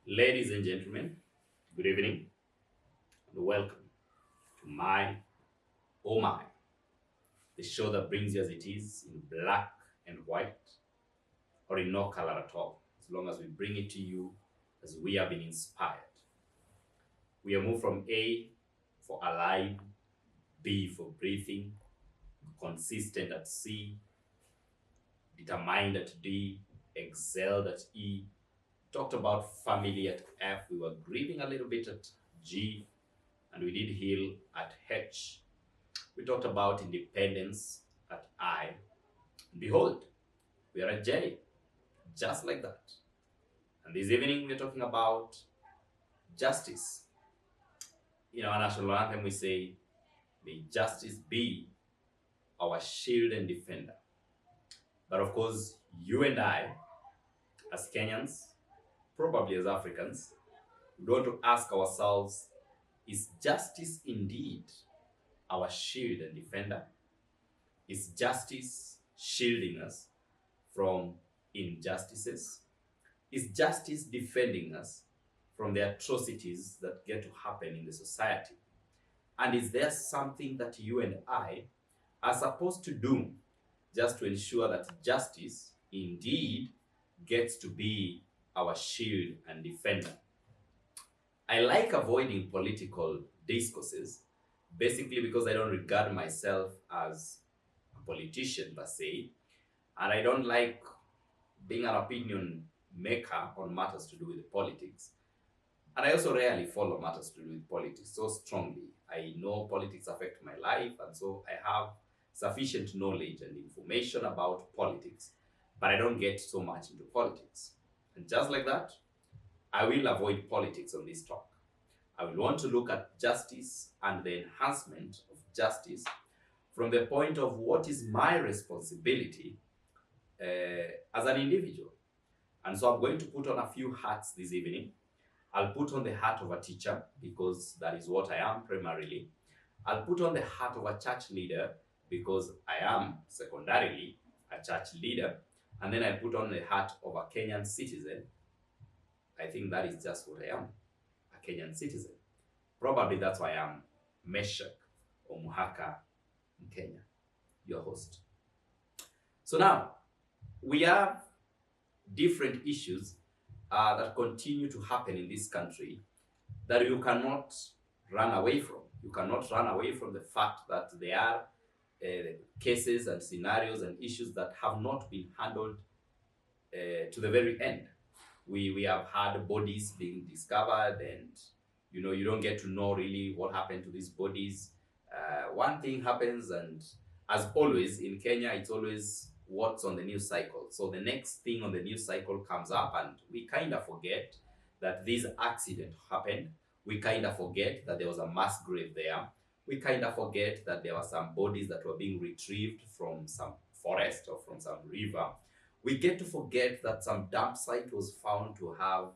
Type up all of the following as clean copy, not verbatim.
Ladies and gentlemen, good evening and welcome to My Oh My, the show that brings you as it is in black and white or in no color at all, as long as we bring it to you as we have been inspired. We have moved from A for alive, B for breathing, consistent at C, determined at D, excelled at E, talked about family at F, we were grieving a little bit at G, and we did heal at H. We talked about independence at I. Behold, we are at J, just like that. And this evening we're talking about justice. In our national anthem, we say, may justice be our shield and defender. But of course, you and I, as Kenyans, probably as Africans, we want to ask ourselves, is justice indeed our shield and defender? Is justice shielding us from injustices? Is justice defending us from the atrocities that get to happen in the society? And is there something that you and I are supposed to do just to ensure that justice indeed gets to be our shield and defender? I like avoiding political discourses basically because I don't regard myself as a politician per se, and I don't like being an opinion maker on matters to do with politics. And I also rarely follow matters to do with politics so strongly. I know politics affect my life, and so I have sufficient knowledge and information about politics, but I don't get so much into politics. And just like that, I will avoid politics on this talk. I will want to look at justice and the enhancement of justice from the point of what is my responsibility as an individual. And so I'm going to put on a few hats this evening. I'll put on the hat of a teacher because that is what I am primarily. I'll put on the hat of a church leader because I am secondarily a church leader. And then I put on the hat of a Kenyan citizen. I think that is just what I am, a Kenyan citizen. Probably that's why I am Meshach or Muhaka in Kenya, your host. So now, we have different issues that continue to happen in this country that you cannot run away from. You cannot run away from the fact that there are cases and scenarios and issues that have not been handled to the very end. We have had bodies being discovered, and you don't get to know really what happened to these bodies. One thing happens, and as always in Kenya, it's always what's on the news cycle. So the next thing on the news cycle comes up, and we kind of forget that this accident happened. We kind of forget that there was a mass grave there. We kind of forget that there were some bodies that were being retrieved from some forest or from some river. We get to forget that some dump site was found to have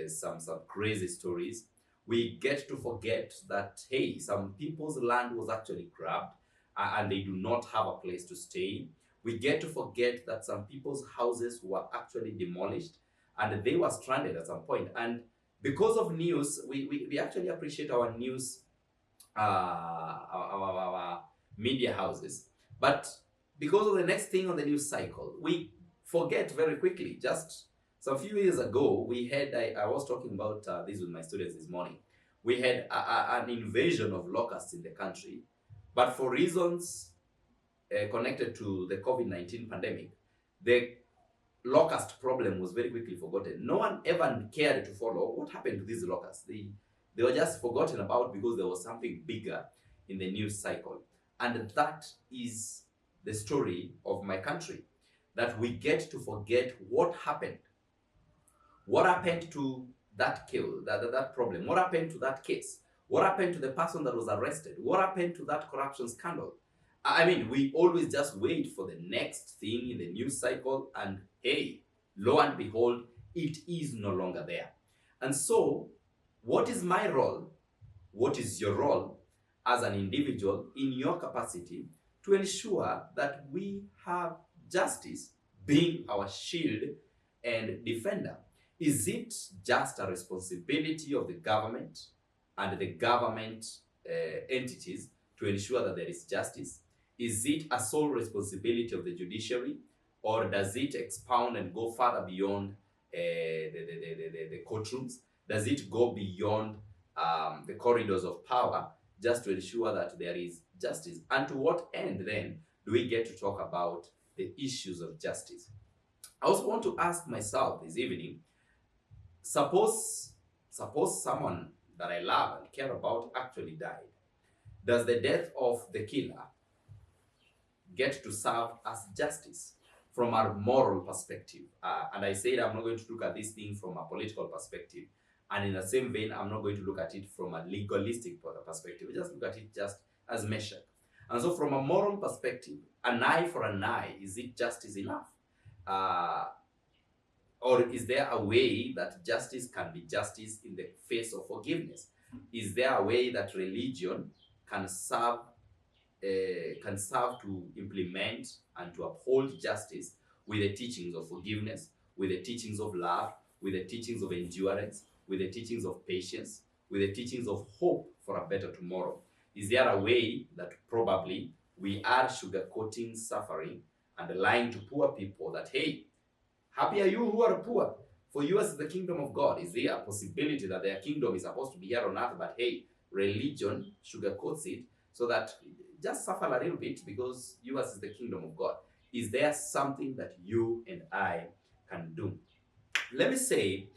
some crazy stories. We get to forget that, hey, some people's land was actually grabbed and they do not have a place to stay. We get to forget that some people's houses were actually demolished and they were stranded at some point. And because of news, we actually appreciate our news, our media houses. But because of the next thing on the news cycle, we forget very quickly. Just some few years ago, we had, I was talking about this with my students this morning. We had an invasion of locusts in the country, but for reasons connected to the COVID-19 pandemic, the locust problem was very quickly forgotten. No one ever cared to follow what happened to these locusts. They were just forgotten about because there was something bigger in the news cycle. And that is the story of my country, that we get to forget what happened. What happened to that that problem? What happened to that case? What happened to the person that was arrested? What happened to that corruption scandal? I mean, we always just wait for the next thing in the news cycle, and hey, lo and behold, it is no longer there. And so, what is my role? What is your role as an individual in your capacity to ensure that we have justice being our shield and defender? Is it just a responsibility of the government and the government entities to ensure that there is justice? Is it a sole responsibility of the judiciary, or does it expound and go further beyond the courtrooms? Does it go beyond the corridors of power just to ensure that there is justice? And to what end then do we get to talk about the issues of justice? I also want to ask myself this evening, suppose someone that I love and care about actually died. Does the death of the killer get to serve as justice from a moral perspective? And I said I'm not going to look at this thing from a political perspective. And in the same vein, I'm not going to look at it from a legalistic perspective. Just look at it just as measured. And so from a moral perspective, an eye for an eye, is it justice enough? Or is there a way that justice can be justice in the face of forgiveness? Is there a way that religion can serve to implement and to uphold justice with the teachings of forgiveness, with the teachings of love, with the teachings of endurance, with the teachings of patience, with the teachings of hope for a better tomorrow? Is there a way that probably we are sugarcoating suffering and lying to poor people that, hey, happy are you who are poor, for yours is the kingdom of God? Is there a possibility that their kingdom is supposed to be here on earth, but hey, religion sugarcoats it so that just suffer a little bit because yours is the kingdom of God? Is there something that you and I can do? Let me say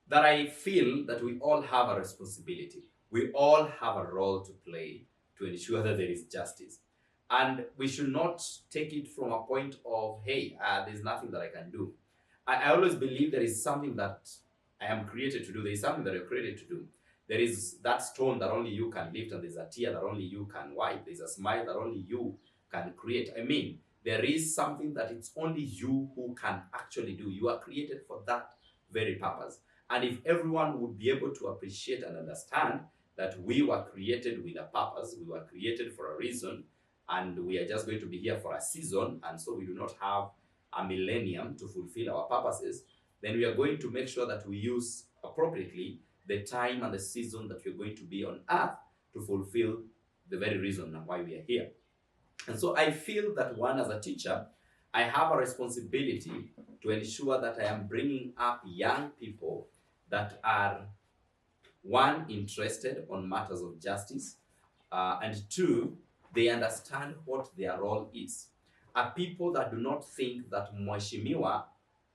that I feel that we all have a responsibility. We all have a role to play to ensure that there is justice. And we should not take it from a point of, hey, there's nothing that I can do. I always believe there is something that I am created to do. There is something that you're created to do. There is that stone that only you can lift, and there's a tear that only you can wipe. There's a smile that only you can create. I mean, there is something that it's only you who can actually do. You are created for that very purpose. And if everyone would be able to appreciate and understand that we were created with a purpose, we were created for a reason, and we are just going to be here for a season, and so we do not have a millennium to fulfill our purposes, then we are going to make sure that we use appropriately the time and the season that we're going to be on earth to fulfill the very reason why we are here. And so I feel that one, as a teacher, I have a responsibility to ensure that I am bringing up young people that are, one, interested on matters of justice, and two, they understand what their role is. Are people that do not think that Mheshimiwa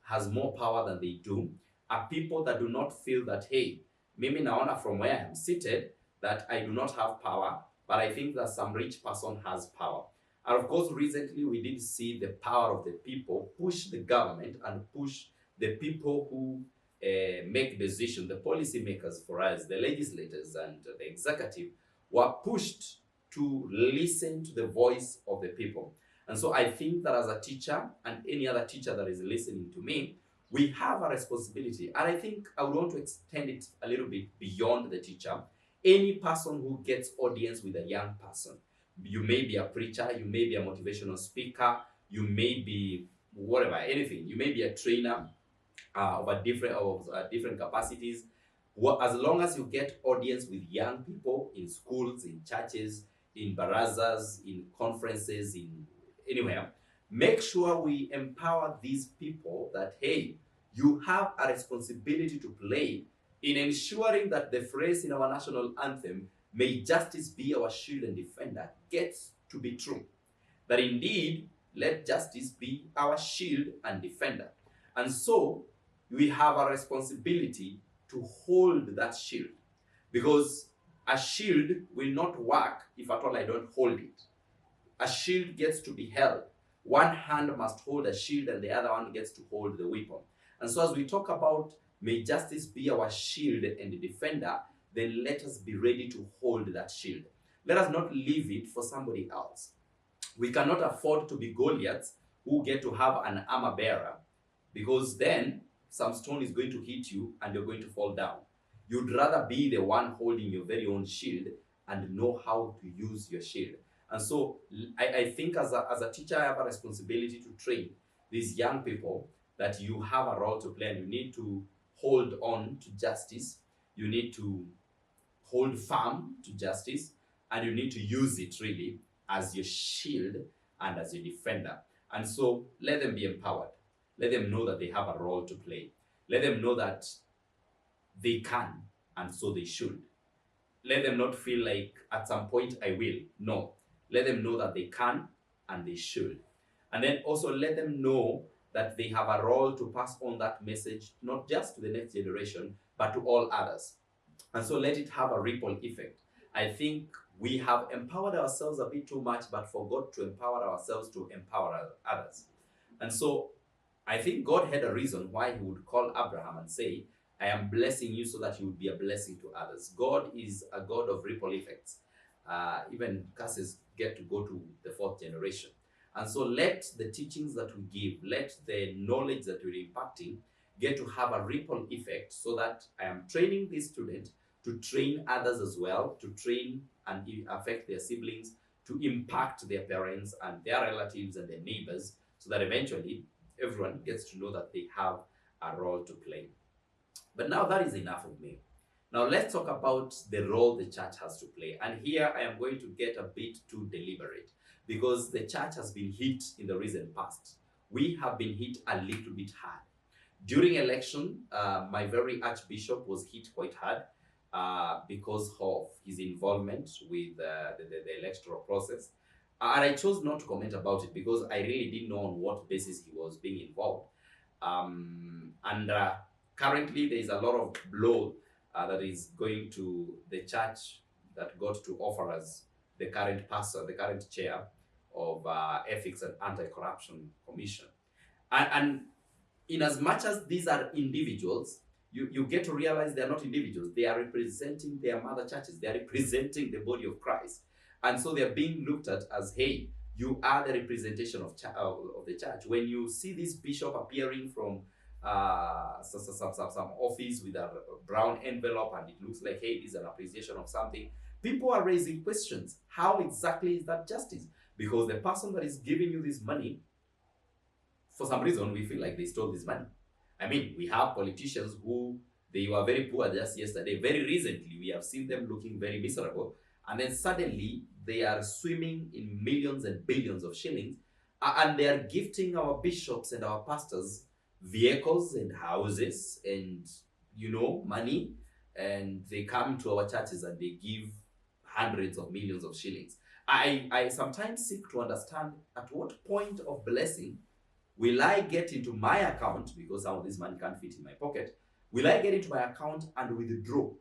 has more power than they do. Are people that do not feel that, hey, mimi naona from where I am seated that I do not have power, but I think that some rich person has power. And of course, recently we did see the power of the people push the government and push the people who make decisions, the policy makers for us, the legislators and the executive, were pushed to listen to the voice of the people. And so I think that as a teacher and any other teacher that is listening to me, we have a responsibility. And I think I would want to extend it a little bit beyond the teacher. Any person who gets audience with a young person, you may be a preacher, you may be a motivational speaker, you may be whatever, anything. You may be a trainer of different capacities. As long as you get audience with young people in schools, in churches, in barazas, in conferences, in anywhere, make sure we empower these people that, hey, you have a responsibility to play in ensuring that the phrase in our national anthem, "May justice be our shield and defender," gets to be true. That indeed, let justice be our shield and defender. And so, we have a responsibility to hold that shield. Because a shield will not work if at all I don't hold it. A shield gets to be held. One hand must hold a shield and the other one gets to hold the weapon. And so as we talk about may justice be our shield and defender, then let us be ready to hold that shield. Let us not leave it for somebody else. We cannot afford to be Goliaths who get to have an armor bearer, because then some stone is going to hit you and you're going to fall down. You'd rather be the one holding your very own shield and know how to use your shield. And so I think as a teacher, I have a responsibility to train these young people that you have a role to play, and you need to hold on to justice, you need to hold firm to justice, and you need to use it really as your shield and as your defender. And so let them be empowered. Let them know that they have a role to play. Let them know that they can, and so they should. Let them not feel like at some point I will. No. Let them know that they can and they should. And then also let them know that they have a role to pass on that message, not just to the next generation, but to all others. And so let it have a ripple effect. I think we have empowered ourselves a bit too much, but forgot to empower ourselves to empower others. And so I think God had a reason why he would call Abraham and say, I am blessing you so that you would be a blessing to others. God is a God of ripple effects. Even curses get to go to the fourth generation. And so let the teachings that we give, let the knowledge that we're impacting get to have a ripple effect, so that I am training this student to train others as well, to train and affect their siblings, to impact their parents and their relatives and their neighbors, so that eventually everyone gets to know that they have a role to play. But now that is enough of me. Now let's talk about the role the church has to play. And here I am going to get a bit too deliberate, because the church has been hit in the recent past. We have been hit a little bit hard. During election, my very archbishop was hit quite hard because of his involvement with the electoral process. And I chose not to comment about it because I really didn't know on what basis he was being involved. Currently, there is a lot of blow that is going to the church that got to offer us the current pastor, the current chair of Ethics and Anti-Corruption Commission. And in as much as these are individuals, you get to realize they are not individuals. They are representing their mother churches. They are representing the body of Christ. And so they are being looked at as, hey, you are the representation of the church. When you see this bishop appearing from some office with a brown envelope and it looks like, hey, this is an appreciation of something, people are raising questions. How exactly is that justice? Because the person that is giving you this money, for some reason, we feel like they stole this money. I mean, we have politicians who, they were very poor just yesterday. Very recently, we have seen them looking very miserable. And then suddenly, they are swimming in millions and billions of shillings. And they are gifting our bishops and our pastors vehicles and houses and, money. And they come to our churches and they give hundreds of millions of shillings. I sometimes seek to understand at what point of blessing will I get into my account, because some of this money can't fit in my pocket, will I get into my account and withdraw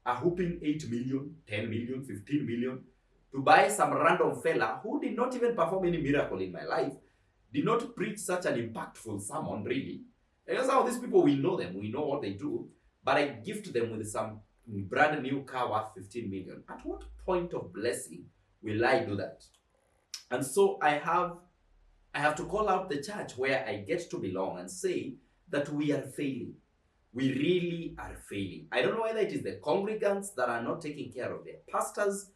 a whooping 8 million, 10 million, 15 million to buy some random fella who did not even perform any miracle in my life, did not preach such an impactful sermon, really. And some of these people, we know them, we know what they do, but I gift them with some brand new car worth 15 million. At what point of blessing will I do that? And so I have to call out the church where I get to belong and say that we are failing. We really are failing. I don't know whether it is the congregants that are not taking care of their pastors,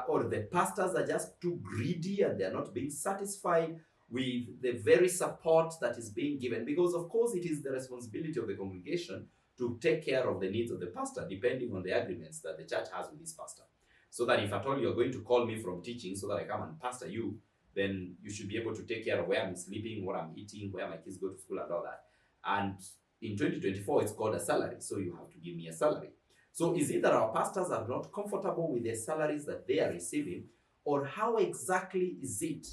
or the pastors are just too greedy and they're not being satisfied with the very support that is being given. Because of course it is the responsibility of the congregation to take care of the needs of the pastor, depending on the agreements that the church has with this pastor. So that if at all you're going to call me from teaching so that I come and pastor you, then you should be able to take care of where I'm sleeping, what I'm eating, where my kids go to school and all that. And in 2024, it's called a salary. So you have to give me a salary. So is it that our pastors are not comfortable with the salaries that they are receiving? Or how exactly is it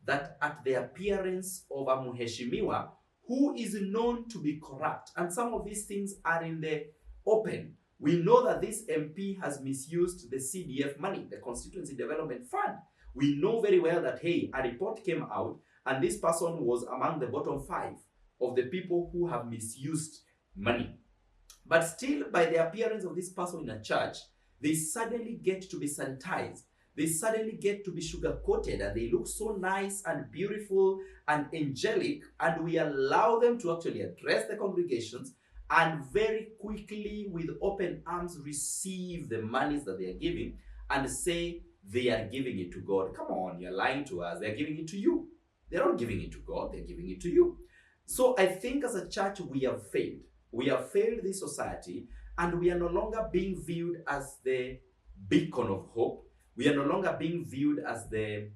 that at the appearance of a muheshimiwa who is known to be corrupt, and some of these things are in the open, we know that this MP has misused the CDF money, the Constituency Development Fund. We know very well that, hey, a report came out and this person was among the bottom 5 of the people who have misused money. But still, by the appearance of this person in a church, they suddenly get to be sanitized. They suddenly get to be sugar-coated and they look so nice and beautiful and angelic, and we allow them to actually address the congregations and very quickly, with open arms, receive the monies that they are giving and say they are giving it to God. Come on, you're lying to us. They're giving it to you. They're not giving it to God, they're giving it to you. So I think as a church, we have failed. We have failed this society, and we are no longer being viewed as the beacon of hope. We are no longer being viewed as the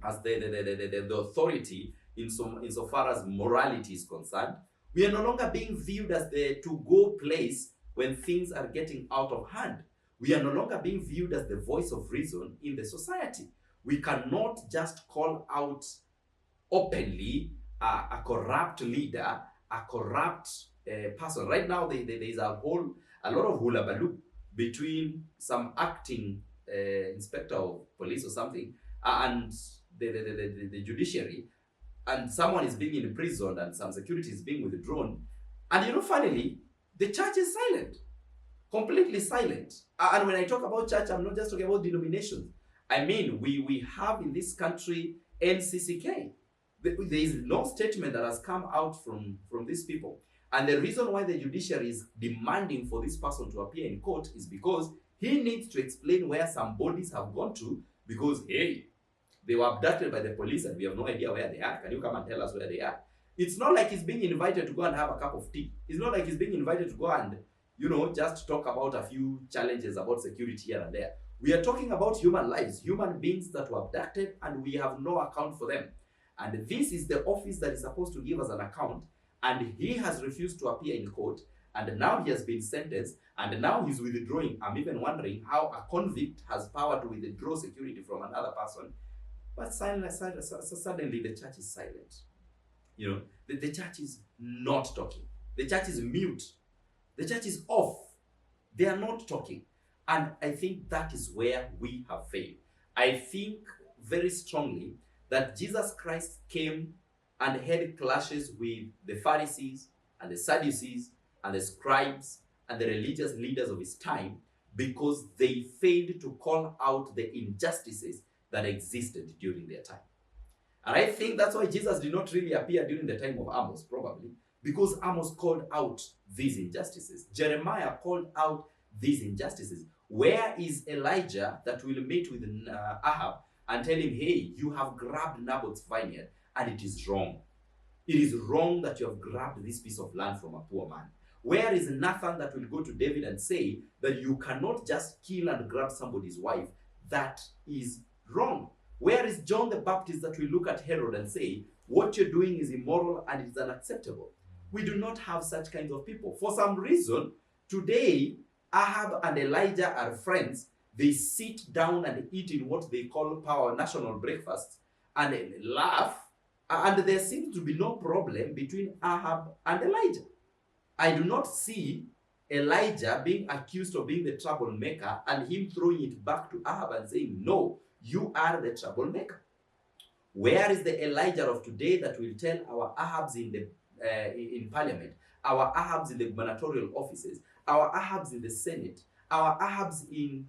authority insofar as morality is concerned. We are no longer being viewed as the to-go place when things are getting out of hand. We are no longer being viewed as the voice of reason in the society. We cannot just call out openly a corrupt leader, a corrupt person. Right now, there is a lot of hullabaloo between some acting inspector of police or something and the judiciary, and someone is being imprisoned and some security is being withdrawn. And finally, the church is silent, completely silent. And when I talk about church, I'm not just talking about denominations. I mean, we have in this country NCCK. There is no statement that has come out from these people. And the reason why the judiciary is demanding for this person to appear in court is because he needs to explain where some bodies have gone to, because, hey, they were abducted by the police and we have no idea where they are. Can you come and tell us where they are? It's not like he's being invited to go and have a cup of tea. It's not like he's being invited to go and, just talk about a few challenges about security here and there. We are talking about human lives, human beings that were abducted, and we have no account for them. And this is the office that is supposed to give us an account, and he has refused to appear in court, and now he has been sentenced, and now he's withdrawing. I'm even wondering how a convict has power to withdraw security from another person. But suddenly the church is silent. The church is not talking. The church is mute. The church is off. They are not talking. And I think that is where we have failed. I think very strongly that Jesus Christ came and had clashes with the Pharisees and the Sadducees and the scribes and the religious leaders of his time because they failed to call out the injustices that existed during their time. And I think that's why Jesus did not really appear during the time of Amos, probably, because Amos called out these injustices. Jeremiah called out these injustices. Where is Elijah that will meet with Ahab and tell him, hey, you have grabbed Naboth's vineyard and it is wrong. It is wrong that you have grabbed this piece of land from a poor man. Where is Nathan that will go to David and say that you cannot just kill and grab somebody's wife? That is wrong. Where is John the Baptist that will look at Herod and say, what you're doing is immoral and it is unacceptable? We do not have such kinds of people. For some reason, today, Ahab and Elijah are friends. They sit down and eat in what they call power national breakfasts and laugh. And there seems to be no problem between Ahab and Elijah. I do not see Elijah being accused of being the troublemaker and him throwing it back to Ahab and saying, no, you are the troublemaker. Where is the Elijah of today that will tell our Ahabs in parliament, our Ahabs in the gubernatorial offices, our Ahabs in the Senate, our Ahabs in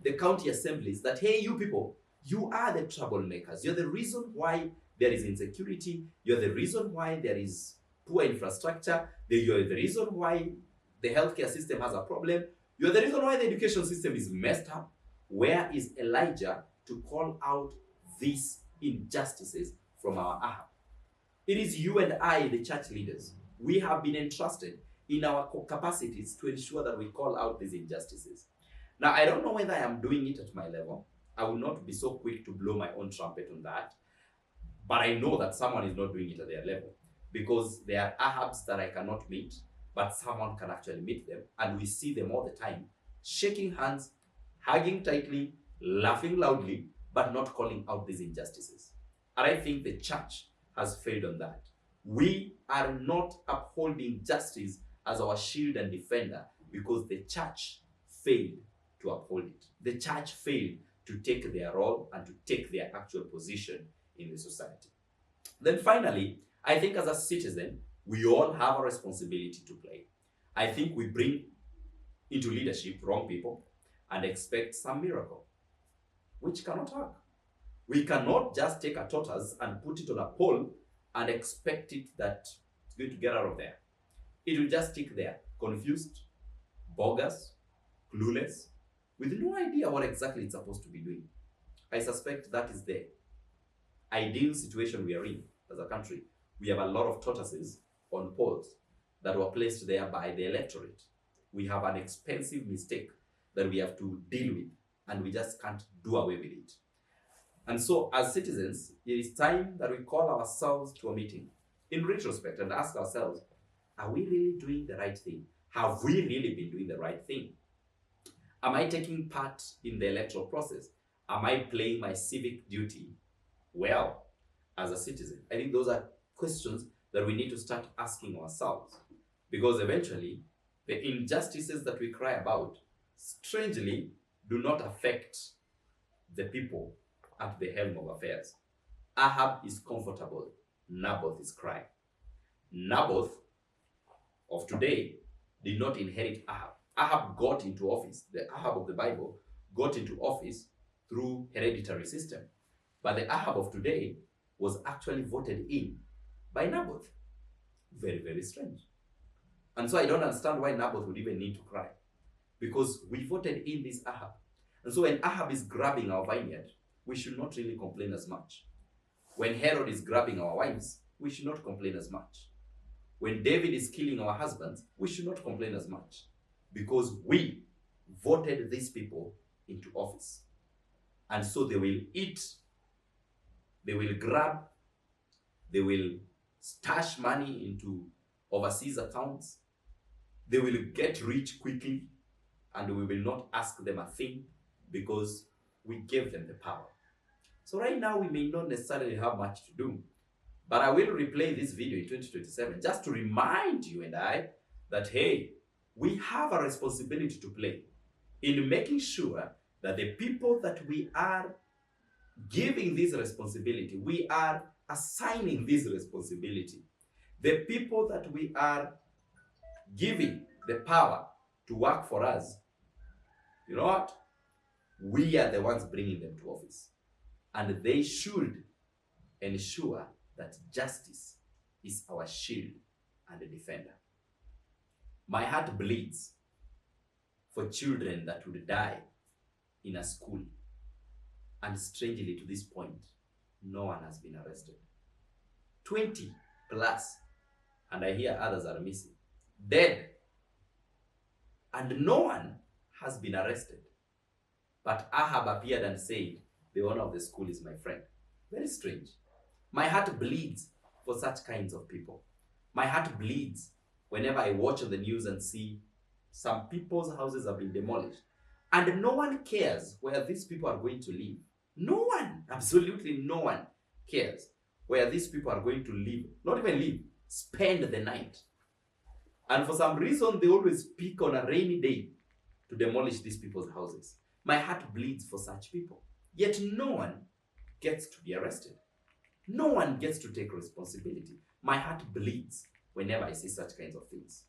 the county assemblies that, hey, you people, you are the troublemakers. You're the reason why there is insecurity. You're the reason why there is poor infrastructure. You're the reason why the healthcare system has a problem. You're the reason why the education system is messed up. Where is Elijah to call out these injustices from our Ahab? It is you and I, the church leaders. We have been entrusted in our capacities to ensure that we call out these injustices. Now, I don't know whether I am doing it at my level. I will not be so quick to blow my own trumpet on that. But I know that someone is not doing it at their level, because there are Ahabs that I cannot meet, but someone can actually meet them. And we see them all the time, shaking hands, hugging tightly, laughing loudly, but not calling out these injustices. And I think the church has failed on that. We are not upholding justice as our shield and defender because the church failed to uphold it. The church failed to take their role and to take their actual position in the society. Then finally, I think as a citizen, we all have a responsibility to play. I think we bring into leadership wrong people and expect some miracle, which cannot work. We cannot just take a tortoise and put it on a pole and expect it that it's going to get out of there. It will just stick there, confused, bogus, clueless, with no idea what exactly it's supposed to be doing. I suspect that is the ideal situation we are in as a country. We have a lot of tortoises on poles, that were placed there by the electorate. We have an expensive mistake that we have to deal with, and we just can't do away with it. And so, as citizens, it is time that we call ourselves to a meeting in retrospect and ask ourselves, are we really doing the right thing? Have we really been doing the right thing? Am I taking part in the electoral process? Am I playing my civic duty well as a citizen? I think those are questions that we need to start asking ourselves, because eventually the injustices that we cry about, strangely, do not affect the people at the helm of affairs. Ahab is comfortable, Naboth is crying. Naboth of today did not inherit Ahab. Ahab got into office. The Ahab of the Bible got into office through hereditary system. But the Ahab of today was actually voted in by Naboth. Very, very strange. And so I don't understand why Naboth would even need to cry, because we voted in this Ahab. And so when Ahab is grabbing our vineyard, we should not really complain as much. When Herod is grabbing our wives, we should not complain as much. When David is killing our husbands, we should not complain as much, because we voted these people into office. And so they will eat, they will grab, they will stash money into overseas accounts, they will get rich quickly, and we will not ask them a thing because we gave them the power. So right now we may not necessarily have much to do, but I will replay this video in 2027 just to remind you and I that, hey, we have a responsibility to play in making sure that the people that we are giving this responsibility, we are assigning this responsibility, the people that we are giving the power to work for us, you know what? We are the ones bringing them to office. And they should ensure that justice is our shield and defender. My heart bleeds for children that would die in a school. And strangely, to this point, no one has been arrested. 20 plus, and I hear others are missing, dead, and no one has been arrested. But Ahab appeared and said, the owner of the school is my friend. Very strange. My heart bleeds for such kinds of people. My heart bleeds whenever I watch on the news and see some people's houses have been demolished, and no one cares where these people are going to live. No one, absolutely no one cares where these people are going to live. Not even live, spend the night. And for some reason, they always pick on a rainy day to demolish these people's houses. My heart bleeds for such people. Yet no one gets to be arrested. No one gets to take responsibility. My heart bleeds whenever I see such kinds of things.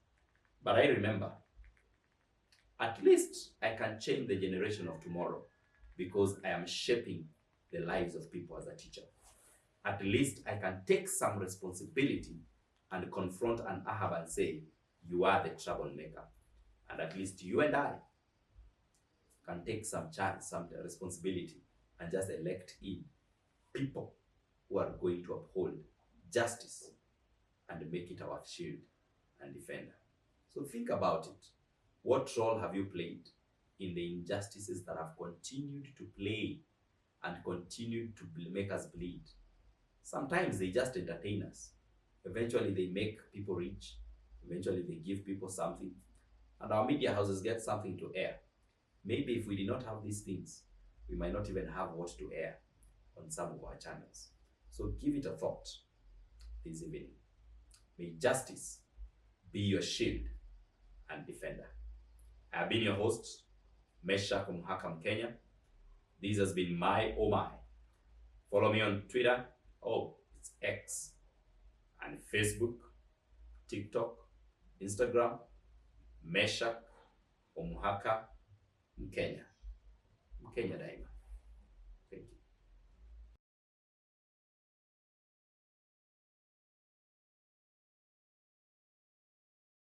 But I remember, at least I can change the generation of tomorrow because I am shaping the lives of people as a teacher. At least I can take some responsibility and confront an Ahab and say, you are the troublemaker. And at least you and I can take some chance, some responsibility, and just elect in people who are going to uphold justice and make it our shield and defender. So think about it. What role have you played in the injustices that have continued to play and continued to make us bleed? Sometimes they just entertain us. Eventually they make people rich. Eventually they give people something. And our media houses get something to air. Maybe if we did not have these things, we might not even have what to air on some of our channels. So give it a thought this evening. May justice be your shield and defender. I have been your host, Meshach Omuhaka Mkenya. This has been my Oh My. Follow me on Twitter, it's X, and Facebook, TikTok, Instagram, Meshach Omuhaka Mkenya. Mkenya daima.